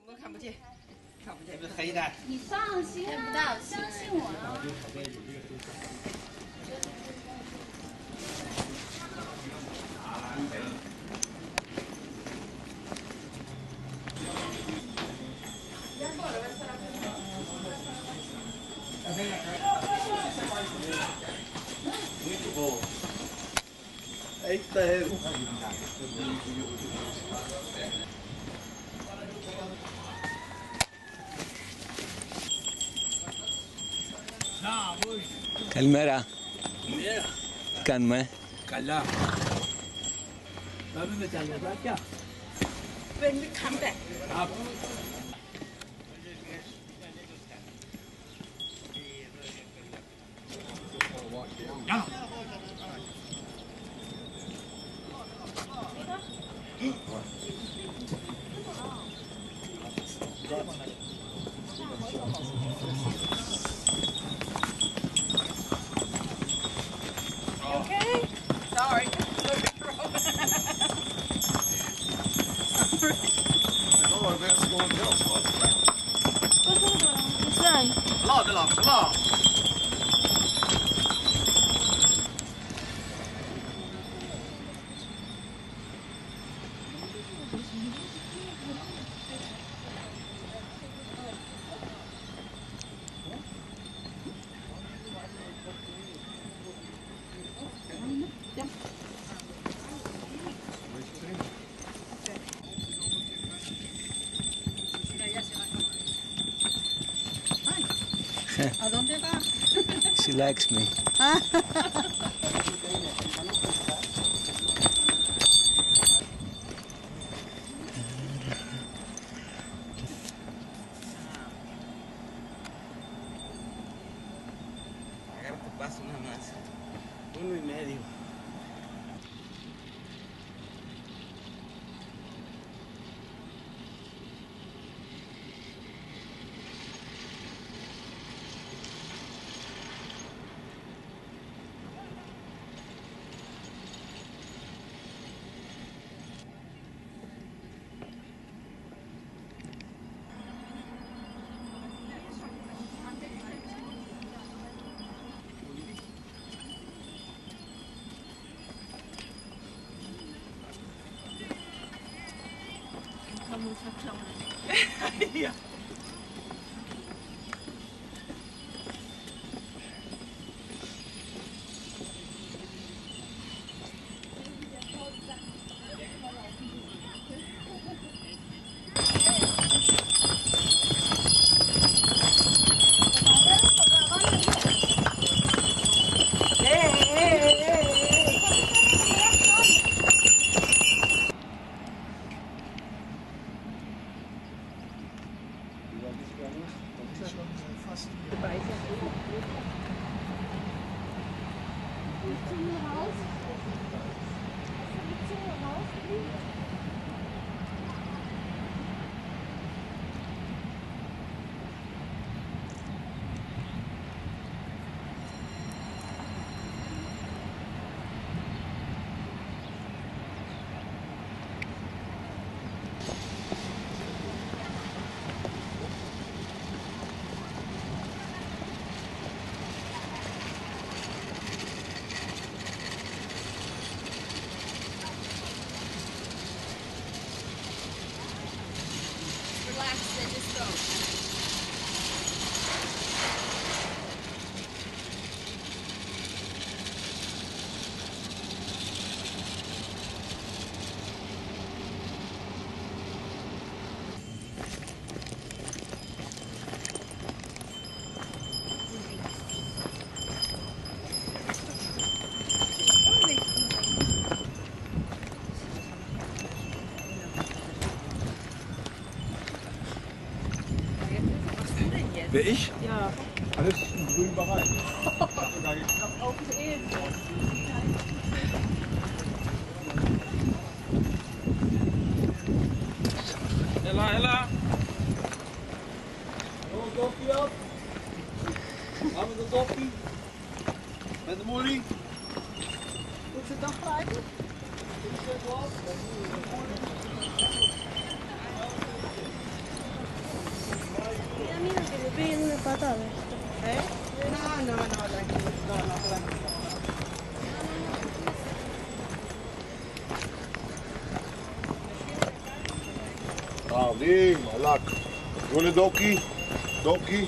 么都看不见，看不见。是黑的。你放心啊，相信我啊。哎，对。كالمرأة كان ما كلا ما بنتكلم بقى 被你看不见。啊 Okay. Sorry. لا لا لا ¿A dónde va? She likes me. Agarra tu paso nada más. 1,5. Ja. Relax and just go. Wer ich? Ja. Alles im grünen Bereich. Auf jeden Fall. Ella, Ella. Hallo, Sophie ab. Haben Sie Sophie? Met de Molly? Willst du doch bleiben? Mira que le peguen una patada. No, tranquilo. No, tranquilo. Ali, malak. You want a donkey? Donkey?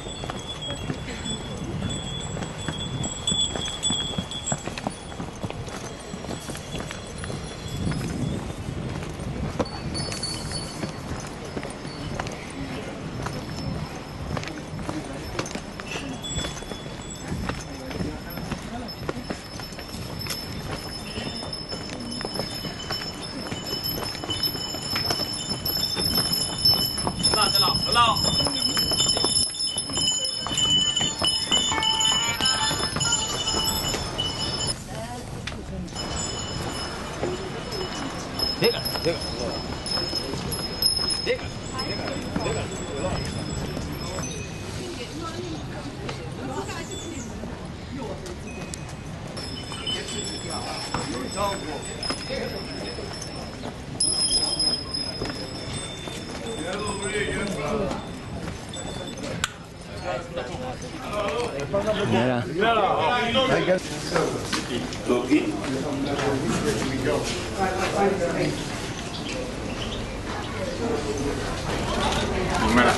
Καλημέρα.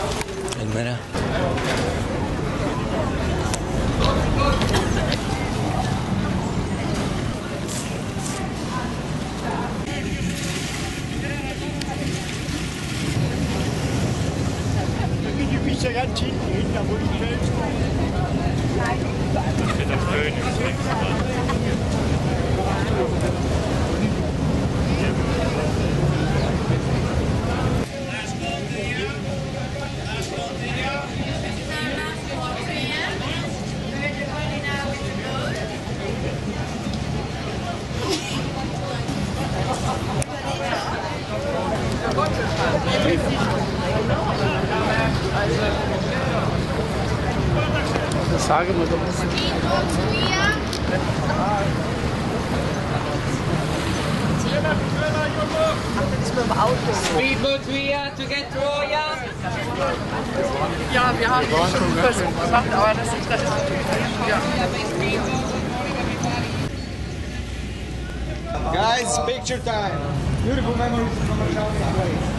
Καλημέρα. Speedboat Thira to get Troja. Ja, wir haben schon versucht gemacht, aber das ist natürlich. Ja. Guys, picture time. Beautiful memories from a childhood place.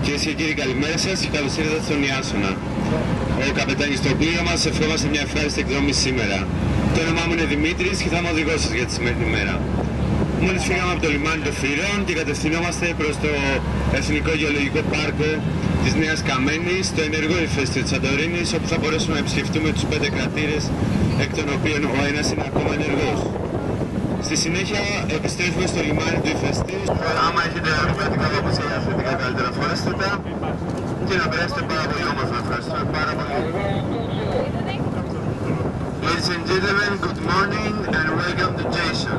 Κυρίες και κύριοι, καλημέρα σας και καλώς ήρθατε στον Ιάσονα. Ο καπετάνης στο πλοίο μας, ευχόμαστε μια ευχάριστη εκδρομή σήμερα. Το όνομά μου είναι Δημήτρης και θα είμαι ο οδηγός σας για τη σημερινή μέρα. Μόλις φύγαμε από το λιμάνι των Θηρών και κατευθυνόμαστε προς το Εθνικό Γεωλογικό Πάρκο της Νέας Καμένης, στο ενεργό ηφαίστειο της Σαντορίνης, όπου θα μπορέσουμε να επισκεφτούμε τους 5 κρατήρες, εκ των οποίων ο ένας είναι ακόμα ενεργός. Στη συνέχεια επιστρέφουμε στο λιμάνι του ηφαιστείου. Άμα έχετε ερωτηματικά παπούτσια αθλητικά, καλύτερα φορέστε τα και να περάσετε πάρα πολύ όμορφα. Ευχαριστούμε πάρα πολύ. Ladies and gentlemen, good morning and welcome to Jason.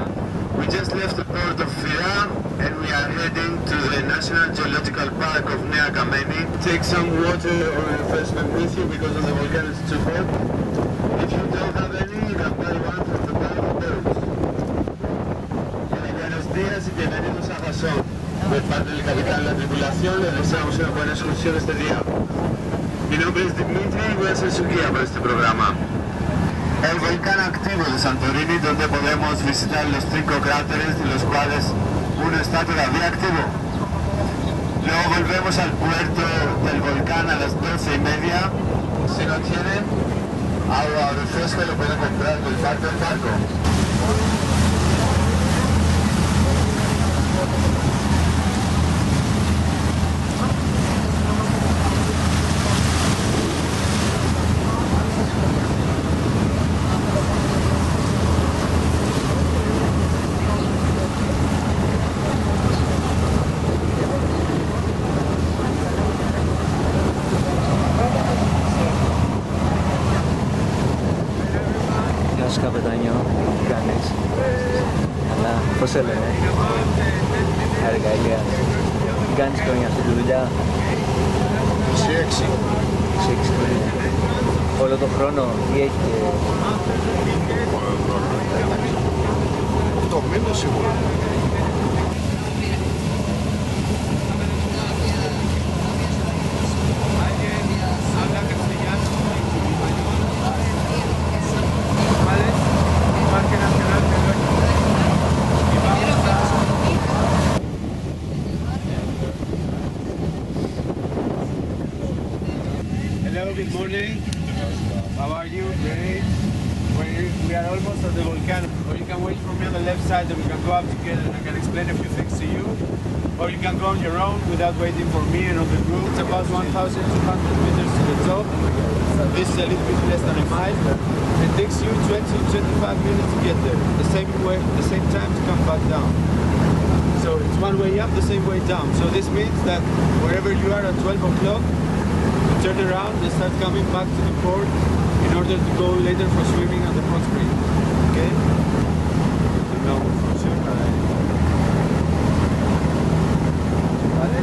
We just left the port of Thira and we are heading to the National Geological Park of Nea Kameni. Take some water or refreshment with you because of the volcano is too hot. If you don't have any, you can buy one from the bar of boats. Buenos días y bienvenidos a Jasón. Por parte del capitán de la tripulación, les deseamos una buena excursión este día. Mi nombre es Dimitri y voy a ser su guía para este programa. El volcán activo de Santorini, donde podemos visitar los 5 cráteres, de los cuales uno está todavía activo. Luego volvemos al puerto del volcán a las 12:30. Si no tienen agua o refresco, lo pueden comprar del parque del barco. Καπετάνιο, τι κάνεις? Καλά, πώς σε λένε? Εργαλεία. Τι κάνεις χρόνια αυτή τη δουλειά? 26. 26 χρόνια. Όλο τον χρόνο ή έχετε? Το μήνο σίγουρα. Hello, good morning. How are you? Great. We are almost at the volcano. Or you can wait for me on the left side and we can go up together and I can explain a few things to you. Or you can go on your own without waiting for me and on the group. It's about 1,200 meters to the top. This is a little bit less than a mile. It takes you 20-25 minutes to get there. The same time to come back down. So it's one way up, the same way down. So this means that wherever you are at 12 o'clock, you turn around and start coming back to the port in order to go later for swimming at the hot spring. Okay? No, funciona. ¿Vale?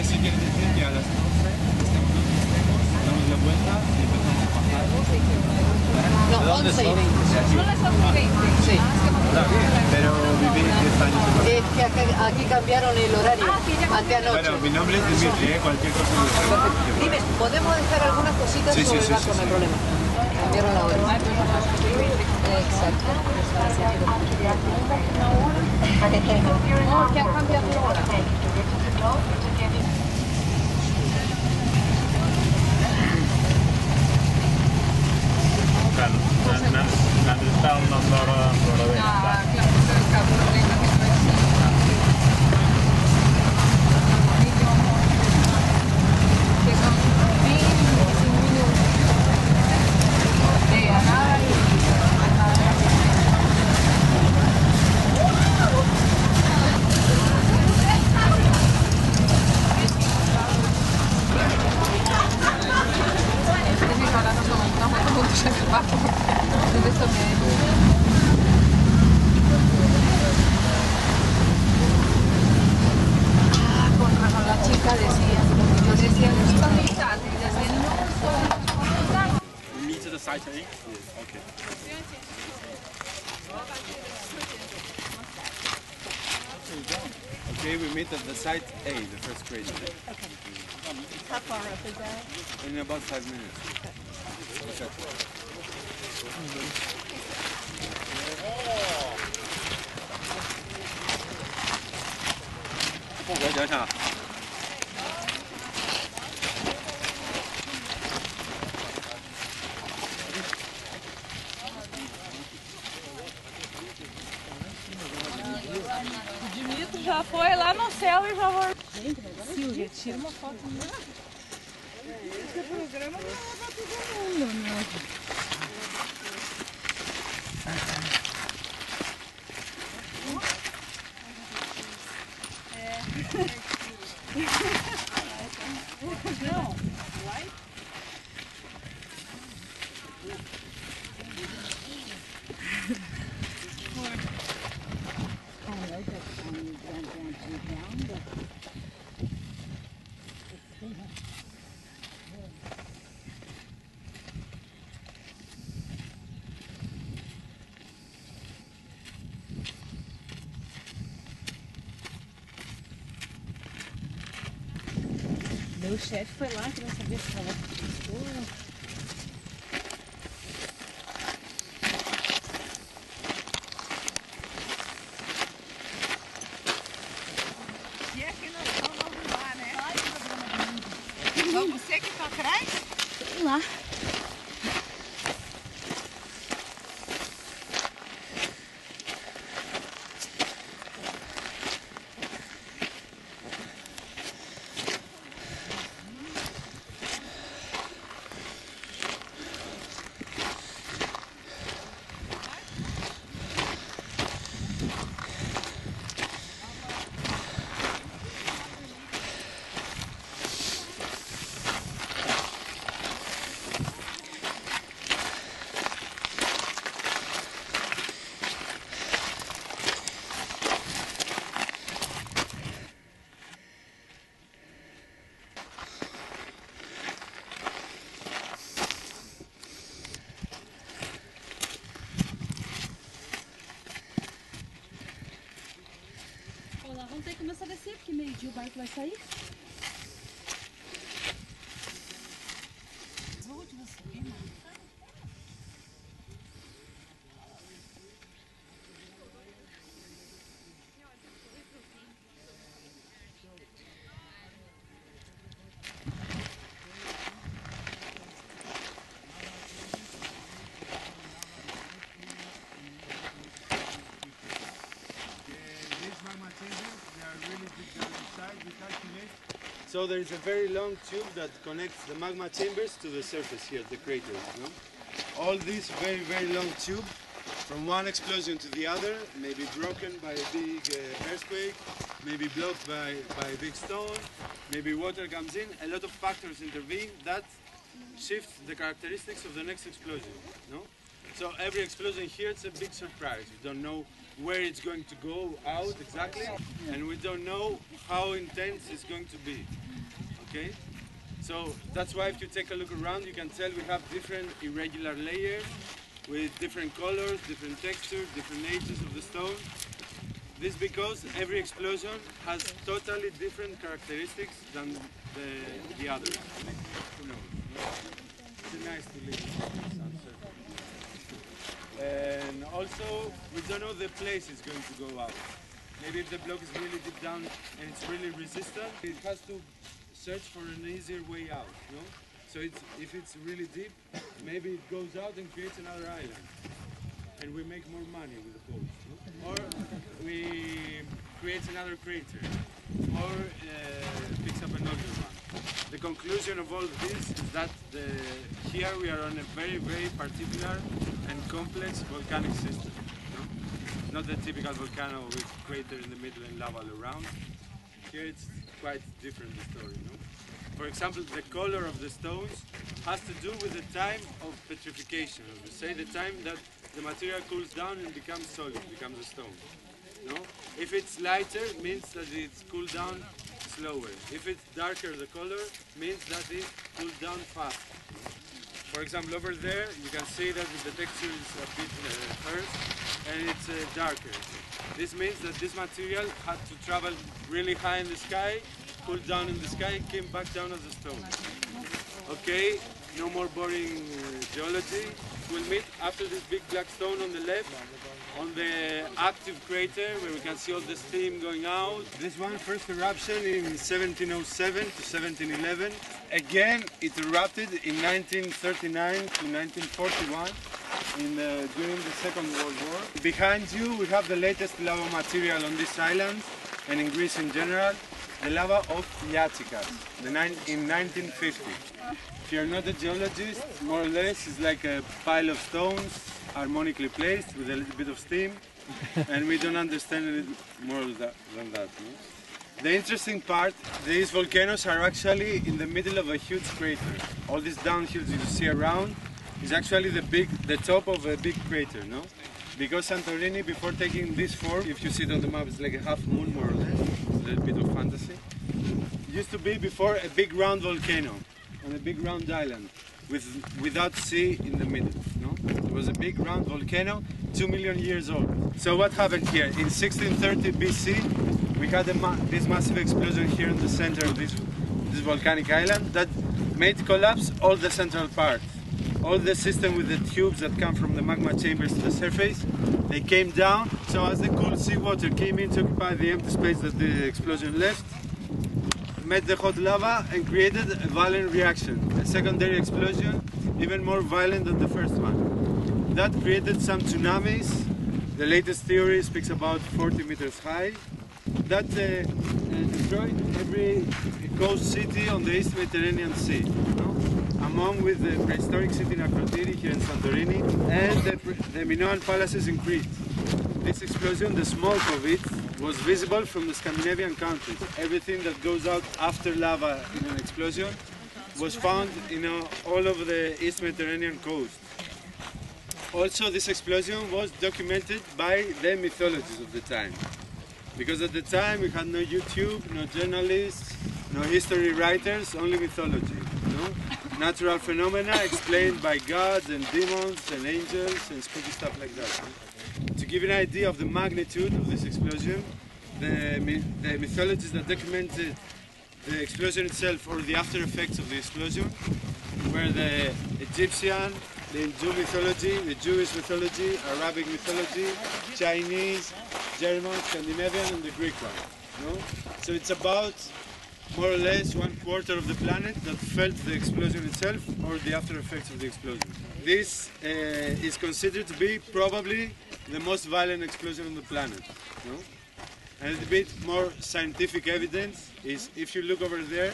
Eso quiere decir que a las 12 estamos donde estemos, damos la vuelta y empezamos a bajar. No, 11:20. Son las 11:20. Sí. Está bien, pero viví 10 años en Madrid. Es que aquí cambiaron el horario. Ante anoche. Bueno, mi nombre es Dimitri, cualquier cosa me pregunta. Dime, ¿podemos dejar algunas cositas sobre el barco? No hay problema. Cambiaron la hora. Exacto. Que han cambiado la hora. Okay, we meet at the site A, the first crater. Okay. How far up is that? In about 5 minutes. Okay. O Dimitri já foi lá no céu e já voltou. Silvia, tira uma foto minha. Esse programa não é pra todo mundo, né? Não, vai. Meu chefe foi lá, queria saber se ela gostou. E aqui nós vamos lá, né? Então você que tá atrás? Sei lá. Vamos ter que começar a descer, porque meio-dia o barco vai sair. So there is a very long tube that connects the magma chambers to the surface here, the crater. No? All these very, very long tube, from one explosion to the other, may be broken by a big earthquake, maybe blocked by a big stone, maybe water comes in. A lot of factors intervene that shift the characteristics of the next explosion. No? So every explosion here, it's a big surprise. We don't know where it's going to go out exactly, and we don't know how intense it's going to be. Okay? So that's why if you take a look around, you can tell we have different irregular layers with different colors, different textures, different ages of the stone. This because every explosion has totally different characteristics than the others. Who knows? It's nice to live in this uncertainty. And also, we don't know the place it's going to go out. Maybe if the block is really deep down and it's really resistant, it has to search for an easier way out. No? So if it's really deep, maybe it goes out and creates another island. And we make more money with the poles. No? Or we create another crater. Or picks up another one. The conclusion of all this is that here we are on a very, very particular and complex volcanic system. No? Not the typical volcano with crater in the middle and lava all around. Here it's quite different, the story. No? For example, the color of the stones has to do with the time of petrification. Say the time that the material cools down and becomes solid, becomes a stone. No? If it's lighter, it means that it's cooled down slower. If it's darker, the color means that it cooled down fast. For example, over there, you can see that the texture is a bit earth and it's darker. This means that this material had to travel really high in the sky, cooled down in the sky, and came back down as a stone. Okay, no more boring geology. We'll meet after this big black stone on the left, on the active crater where we can see all the steam going out. This one, first eruption in 1707 to 1711. Again, it erupted in 1939 to 1941 during the Second World War. Behind you, we have the latest lava material on this island and in Greece in general. the lava of Yachikas in 1950. If you're not a geologist, more or less it's like a pile of stones harmonically placed with a little bit of steam, and we don't understand it more than that. No? The interesting part, these volcanoes are actually in the middle of a huge crater. All these downhills you see around is actually the top of a big crater, no? Because Santorini, before taking this form, if you see it on the map, it's like a half moon more or less, it's a little bit of fantasy. It used to be before a big round volcano on a big round island without sea in the middle, no? It was a big round volcano, 2 million years old. So what happened here? In 1630 BC, we had this massive explosion here in the center of this volcanic island that made collapse all the central part. All the system with the tubes that come from the magma chambers to the surface, they came down. So as the cool seawater came in to occupy the empty space that the explosion left, met the hot lava and created a violent reaction, a secondary explosion, even more violent than the first one. That created some tsunamis. The latest theory speaks about 40 meters high. That destroyed every coast city on the East Mediterranean Sea. Among with the prehistoric city Akrotiri here in Santorini and the Minoan palaces in Crete. This explosion, the smoke of it, was visible from the Scandinavian countries. Everything that goes out after lava in an explosion was found all over the East Mediterranean coast. Also, this explosion was documented by the mythologists of the time. Because at the time we had no YouTube, no journalists, no history writers, only mythology. Natural phenomena explained by gods and demons and angels and spooky stuff like that. To give you an idea of the magnitude of this explosion, the mythologists that documented the explosion itself or the after effects of the explosion were the Egyptian, the Hindu mythology, the Jewish mythology, Arabic mythology, Chinese, German, Scandinavian and the Greek one. So it's about more or less 1/4 of the planet that felt the explosion itself or the after effects of the explosion. This is considered to be probably the most violent explosion on the planet. And a little bit more scientific evidence is if you look over there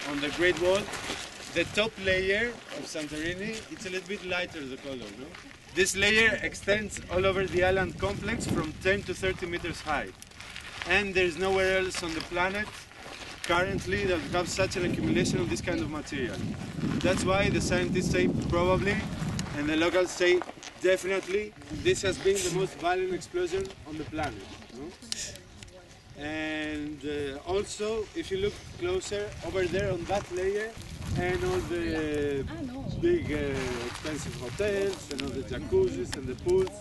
on the Great Wall, the top layer of Santorini, it's a little bit lighter the color. This layer extends all over the island complex from 10 to 30 meters high. And there's nowhere else on the planet currently that have such an accumulation of this kind of material. That's why the scientists say probably, and the locals say definitely, this has been the most violent explosion on the planet. And also, if you look closer over there on that layer, and all the big expensive hotels, and all the jacuzzis and the pools,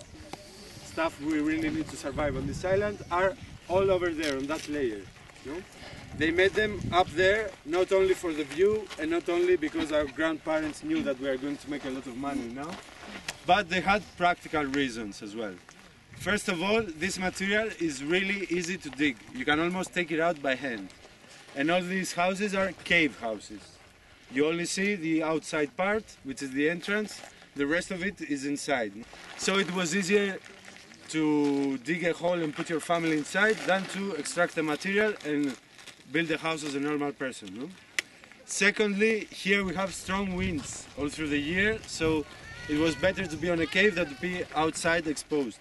stuff we really need to survive on this island, are all over there on that layer. They made them up there not only for the view and not only because our grandparents knew that we are going to make a lot of money now, but they had practical reasons as well. First of all, this material is really easy to dig. You can almost take it out by hand. And all these houses are cave houses. You only see the outside part, which is the entrance. The rest of it is inside. So it was easier to dig a hole and put your family inside than to extract the material and build a house as a normal person. Secondly, here we have strong winds all through the year, so it was better to be on a cave than to be outside exposed.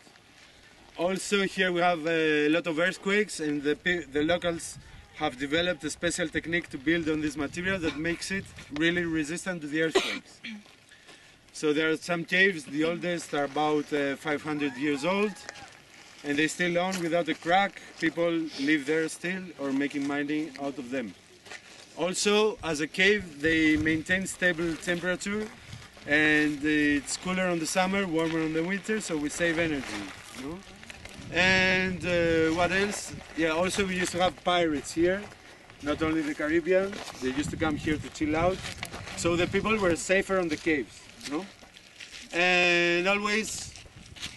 Also here we have a lot of earthquakes, and the locals have developed a special technique to build on this material that makes it really resistant to the earthquakes. So there are some caves, the oldest are about 500 years old, and they still on without a crack. People live there still or making mining out of them. Also, as a cave, they maintain stable temperature, and it's cooler on the summer, warmer on the winter, so we save energy. And what else? Yeah, also we used to have pirates here, not only the Caribbean. They used to come here to chill out, so the people were safer on the caves. And always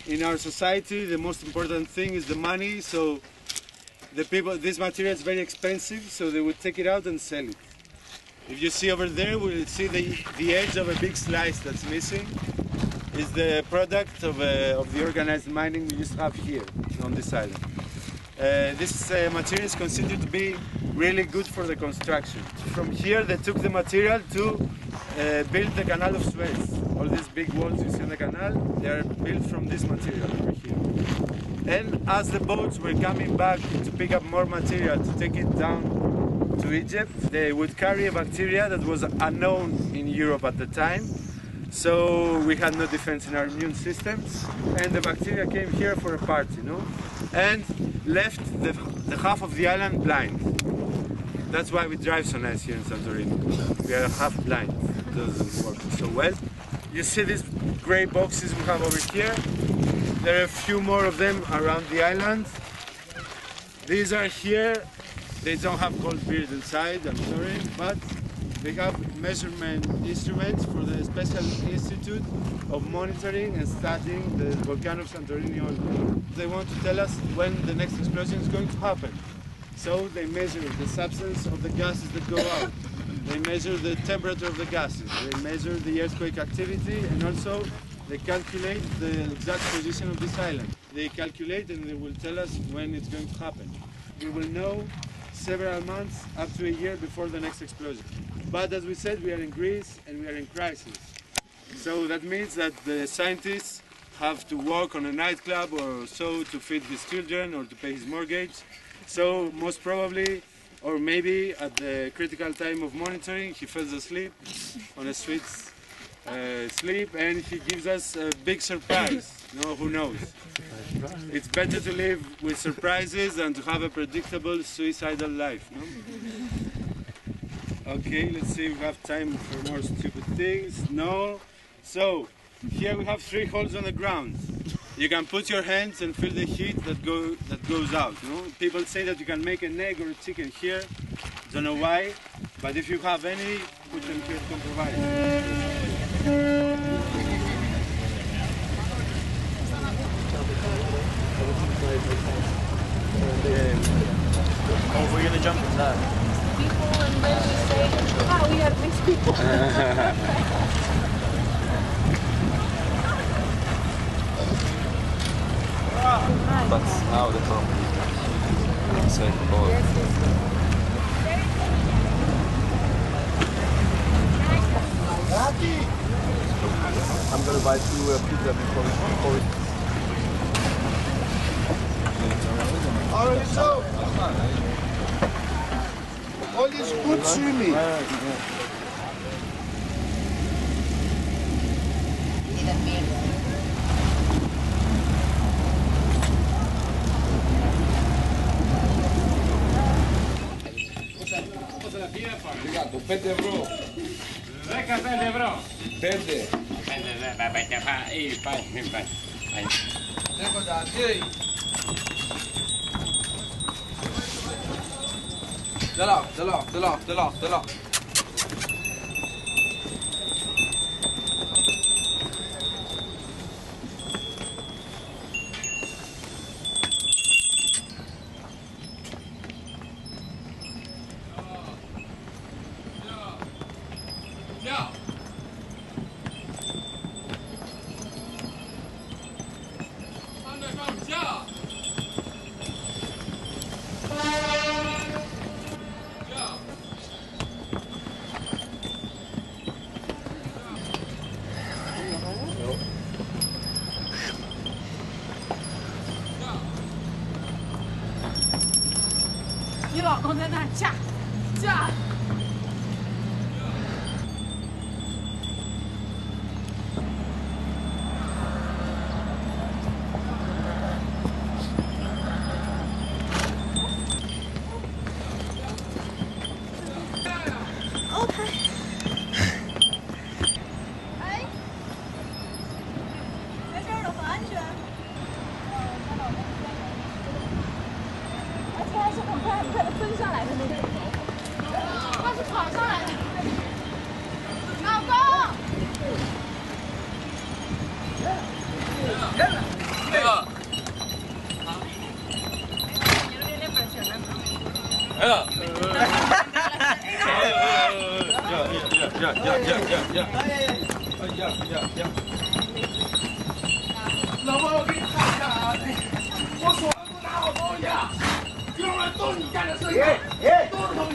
in our society the most important thing is the money, so the people, this material is very expensive, so they would take it out and sell it. If you see over there, we'll see the edge of a big slice that's missing is the product of the organized mining we used to have here on this island. This material is considered to be really good for the construction. From here they took the material to build the Canal of Suez. All these big walls you see in the canal, they are built from this material over here. And as the boats were coming back to pick up more material to take it down to Egypt, they would carry a bacteria that was unknown in Europe at the time. So we had no defense in our immune systems, and the bacteria came here for a party, and left the half of the island blind. That's why we drive so nice here in Santorini. We are half blind. It doesn't work so well. You see these grey boxes we have over here? There are a few more of them around the island. These are here. They don't have cold beers inside, I'm sorry, but they have measurement instruments for the Special Institute of Monitoring and Studying the volcano of Santorini. They want to tell us when the next explosion is going to happen. So they measure the substance of the gases that go out. They measure the temperature of the gases. They measure the earthquake activity, and also they calculate the exact position of this island. They calculate and they will tell us when it's going to happen. We will know several months up to a year before the next explosion. But as we said, we are in Greece and we are in crisis. So that means that the scientists have to work on a nightclub or so to feed his children or to pay his mortgage. So most probably, or maybe at the critical time of monitoring, he falls asleep on a sweet sleep and he gives us a big surprise. Who knows? It's better to live with surprises than to have a predictable suicidal life. Okay, let's see if we have time for more stupid things. No. So, here we have 3 holes on the ground. You can put your hands and feel the heat that goes out. People say that you can make an egg or a chicken here. Don't know why, but if you have any, put them here to improvise. Oh, we're gonna jump in that. People and then we say, wow, we have mixed people. That's now the problem. Inside the ball. I'm gonna buy 2 pizza before we Alright, so all is good swimming. Obrigado, 5 ευρώ. 15 ευρώ. 5. Δελά.你老公在那儿架。在这儿的很安全。而且还是很快的奔上来的那种，他是跑上来的。老公。老婆，我给你看一下啊，我锁了，给我拿好东西。Turbo,